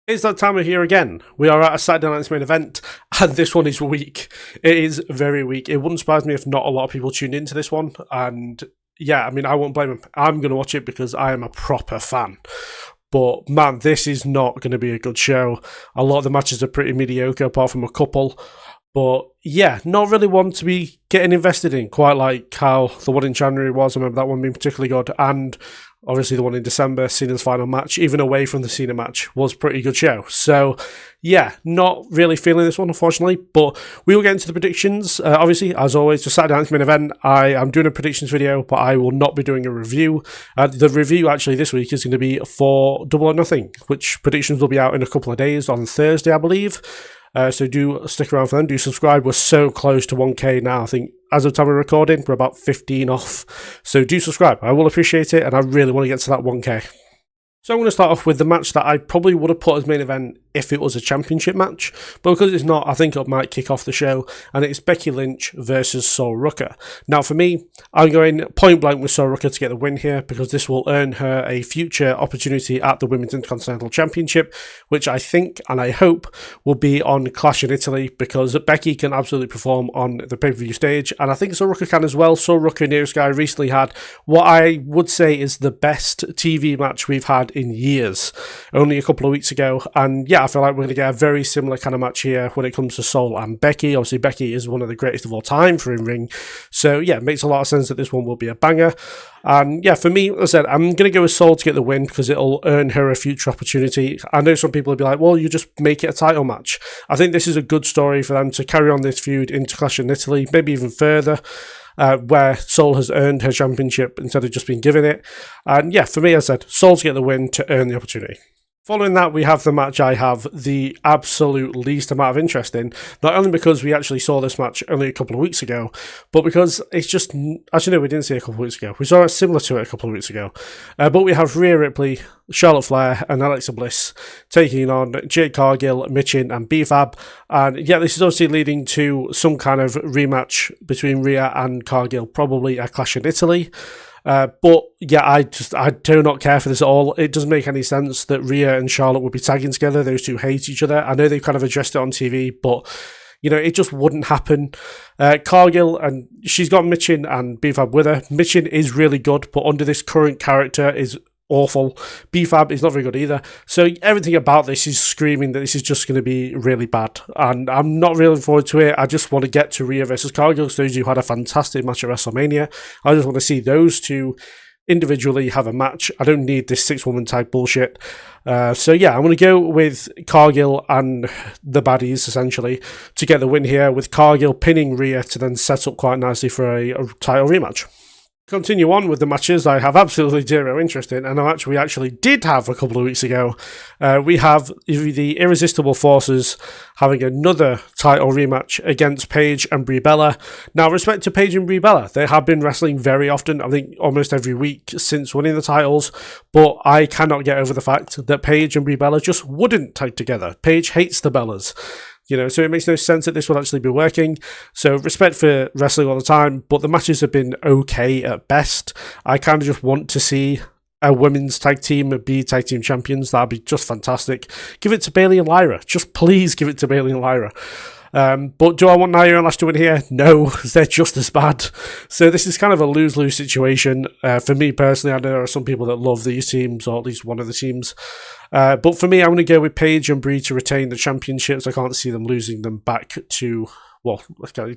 It's that time of year again. We are at a Saturday Night's Main Event, and this one is weak. It is very weak. It wouldn't surprise me if not a lot of people tuned into this one. And yeah, I mean, I won't blame them. I'm going to watch it because I am a proper fan. But man, this is not going to be a good show. A lot of the matches are pretty mediocre, apart from a couple. But yeah, not really one to be getting invested in, quite like how the one in January was. I remember that one being particularly good. And obviously the one in December, Cena's final match, even away from the Cena match, was a pretty good show. So yeah, not really feeling this one, unfortunately. But we will get into the predictions. Obviously, as always, for Saturday Night's Main Event, I am doing a predictions video, but I will not be doing a review. The review actually this week is going to be for Double or Nothing, which predictions will be out in a couple of days on Thursday, I believe. So do stick around for them. Do subscribe. We're so close to 1k now. I think as of time of recording, we're about 15 off. So do subscribe. I will appreciate it, and I really want to get to that 1k. So I'm going to start off with the match that I probably would have put as main event if it was a championship match, but because it's not, I think it might kick off the show, and it's Becky Lynch versus Sol Rucker. Now for me, I'm going point blank with Sol Rucker to get the win here, because this will earn her a future opportunity at the Women's Intercontinental Championship, which I think, and I hope, will be on Clash in Italy, because Becky can absolutely perform on the pay-per-view stage, and I think Sol Rucker can as well. Sol Rucker and Io Sky recently had what I would say is the best TV match we've had in years, only a couple of weeks ago, and yeah, I feel like we're going to get a very similar kind of match here when it comes to Sol and Becky. Obviously, Becky is one of the greatest of all time for in-ring, so yeah, it makes a lot of sense that this one will be a banger. And yeah, for me, as I said, I'm going to go with Sol to get the win because it'll earn her a future opportunity. I know some people will be like, well, you just make it a title match. I think this is a good story for them to carry on this feud into Clash in Italy, maybe even further, where Sol has earned her championship instead of just being given it. And yeah, for me, as I said, Sol to get the win to earn the opportunity. Following that, we have the match I have the absolute least amount of interest in, not only because we actually saw this match only a couple of weeks ago, but because it's just, actually no, we didn't see it a couple of weeks ago. We saw it similar to it a couple of weeks ago. But we have Rhea Ripley, Charlotte Flair, and Alexa Bliss taking on Jade Cargill, Michin, and B-Fab. And yeah, this is obviously leading to some kind of rematch between Rhea and Cargill, probably a Clash in Italy. But yeah, I do not care for this at all. It doesn't make any sense that Rhea and Charlotte would be tagging together. Those two hate each other. I know they've kind of addressed it on TV, but you know, it just wouldn't happen. Cargill, and she's got Michin and B-Fab with her. Michin is really good, but under this current character is awful. B-Fab is not very good either. So everything about this is screaming that this is just going to be really bad. And I'm not really looking forward to it. I just want to get to Rhea versus Cargill, because those two had a fantastic match at WrestleMania. I just want to see those two individually have a match. I don't need this 6-woman tag bullshit. So yeah, I'm going to go with Cargill and the baddies, essentially, to get the win here, with Cargill pinning Rhea to then set up quite nicely for a title rematch. Continue on with the matches I have absolutely zero interest in, and a match we actually did have a couple of weeks ago. We have the Irresistible Forces having another title rematch against Paige and Brie Bella. Now, respect to Paige and Brie Bella, they have been wrestling very often, I think almost every week since winning the titles, but I cannot get over the fact that Paige and Brie Bella just wouldn't tag together. Paige hates the Bellas. You know, so it makes no sense that this will actually be working. So respect for wrestling all the time, but the matches have been okay at best. I kind of just want to see a women's tag team be tag team champions. That'd be just fantastic. Give it to Bayley and Lyra. Just please give it to Bayley and Lyra. But do I want Nia and Lash to win here? No, they're just as bad. So this is kind of a lose-lose situation. For me personally, I know there are some people that love these teams, or at least one of the teams. But for me, I'm going to go with Paige and Brie to retain the championships. I can't see them losing them back to, well,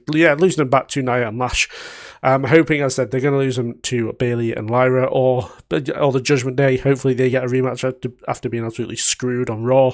losing them back to Nia and Lash. I'm hoping, as I said, they're going to lose them to Bayley and Lyra, or the Judgment Day. Hopefully they get a rematch after being absolutely screwed on Raw.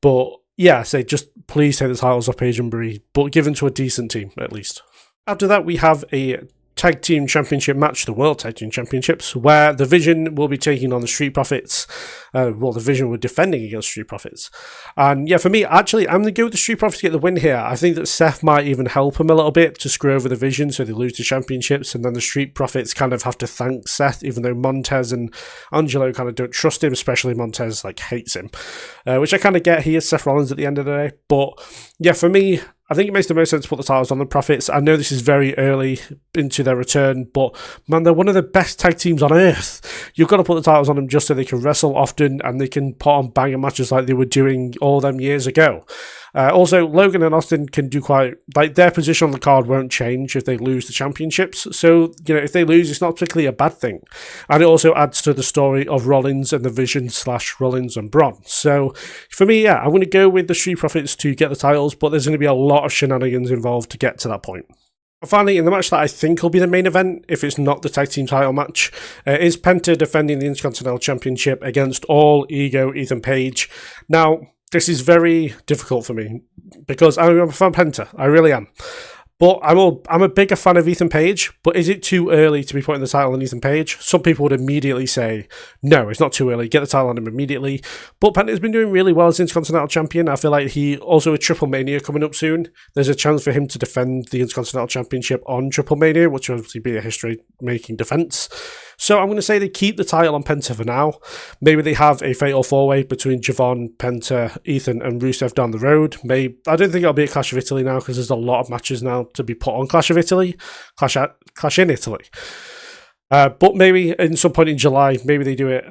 But yeah, say just please take the titles off Paige and Brie, but give them to a decent team at least. After that, we have a Tag Team Championship match, the World Tag Team Championships, where the Vision will be taking on the Street Profits. The Vision were defending against Street Profits. And yeah, for me, actually, I'm going to go with the Street Profits to get the win here. I think that Seth might even help him a little bit to screw over the Vision so they lose the championships, and then the Street Profits kind of have to thank Seth, even though Montez and Angelo kind of don't trust him, especially Montez, like, hates him. Which I kind of get. He is Seth Rollins at the end of the day. But yeah, for me, I think it makes the most sense to put the titles on the Profits. I know this is very early into their return, but man, they're one of the best tag teams on earth. You've got to put the titles on them just so they can wrestle often and they can put on banger matches like they were doing all them years ago. Also, Logan and Austin can do quite, like, their position on the card won't change if they lose the championships. So, you know, if they lose, it's not particularly a bad thing. And it also adds to the story of Rollins and the Vision / Rollins and Braun. So, for me, yeah, I'm going to go with the Street Profits to get the titles, but there's going to be a lot of shenanigans involved to get to that point. Finally, in the match that I think will be the main event, if it's not the tag team title match, is Penta defending the Intercontinental Championship against All Ego Ethan Page. Now, this is very difficult for me because I'm a fan of Penta. I really am. But I'm a bigger fan of Ethan Page, but is it too early to be putting the title on Ethan Page? Some people would immediately say, no, it's not too early, get the title on him immediately. But Penta's been doing really well as Intercontinental Champion. I feel like he also with Triple Mania coming up soon. There's a chance for him to defend the Intercontinental Championship on Triple Mania, which will obviously be a history-making defense. So I'm going to say they keep the title on Penta for now. Maybe they have a fatal four-way between Javon, Penta, Ethan, and Rusev down the road. I don't think it'll be a Clash of Italy now because there's a lot of matches now to be put on Clash of Italy. Clash in Italy. But maybe in some point in July, maybe they do it.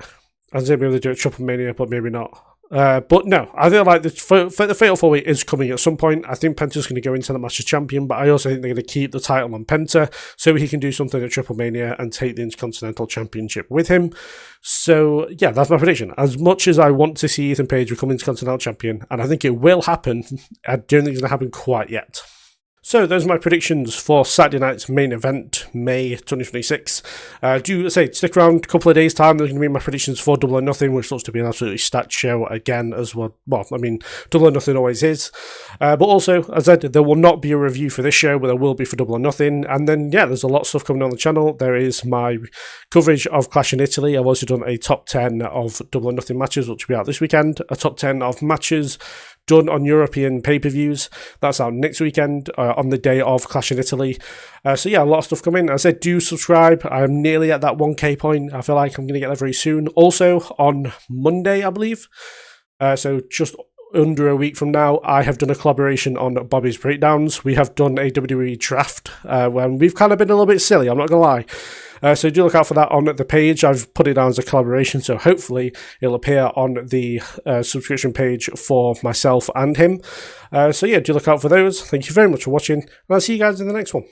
I'd say maybe they do it Triple Mania, but maybe not. But no, I feel like the Fatal 4-Way is coming at some point. I think Penta's going to go into the match as champion, but I also think they're going to keep the title on Penta so he can do something at Triple Mania and take the Intercontinental Championship with him. So yeah, that's my prediction. As much as I want to see Ethan Page become Intercontinental Champion, and I think it will happen, I don't think it's going to happen quite yet. So those are my predictions for Saturday night's main event, May 2026. Stick around a couple of days' time. There's going to be my predictions for Double or Nothing, which looks to be an absolutely stacked show again as well. Well, I mean, Double or Nothing always is. But also, as I said, there will not be a review for this show, but there will be for Double or Nothing. And then, yeah, there's a lot of stuff coming on the channel. There is my coverage of Clash in Italy. I've also done a top 10 of Double or Nothing matches, which will be out this weekend. A top 10 of matches done on European pay-per-views. That's out next weekend on the day of Clash in Italy. So yeah, a lot of stuff coming. As I said, do subscribe. I'm nearly at that 1k point. I feel like I'm going to get there very soon. Also, on Monday, I believe, so just under a week from now, I have done a collaboration on Bobby's Breakdowns. We have done a WWE draft when we've kind of been a little bit silly, I'm not going to lie. So do look out for that on the page. I've put it down as a collaboration, so hopefully it'll appear on the subscription page for myself and him. So yeah, do look out for those. Thank you very much for watching, and I'll see you guys in the next one.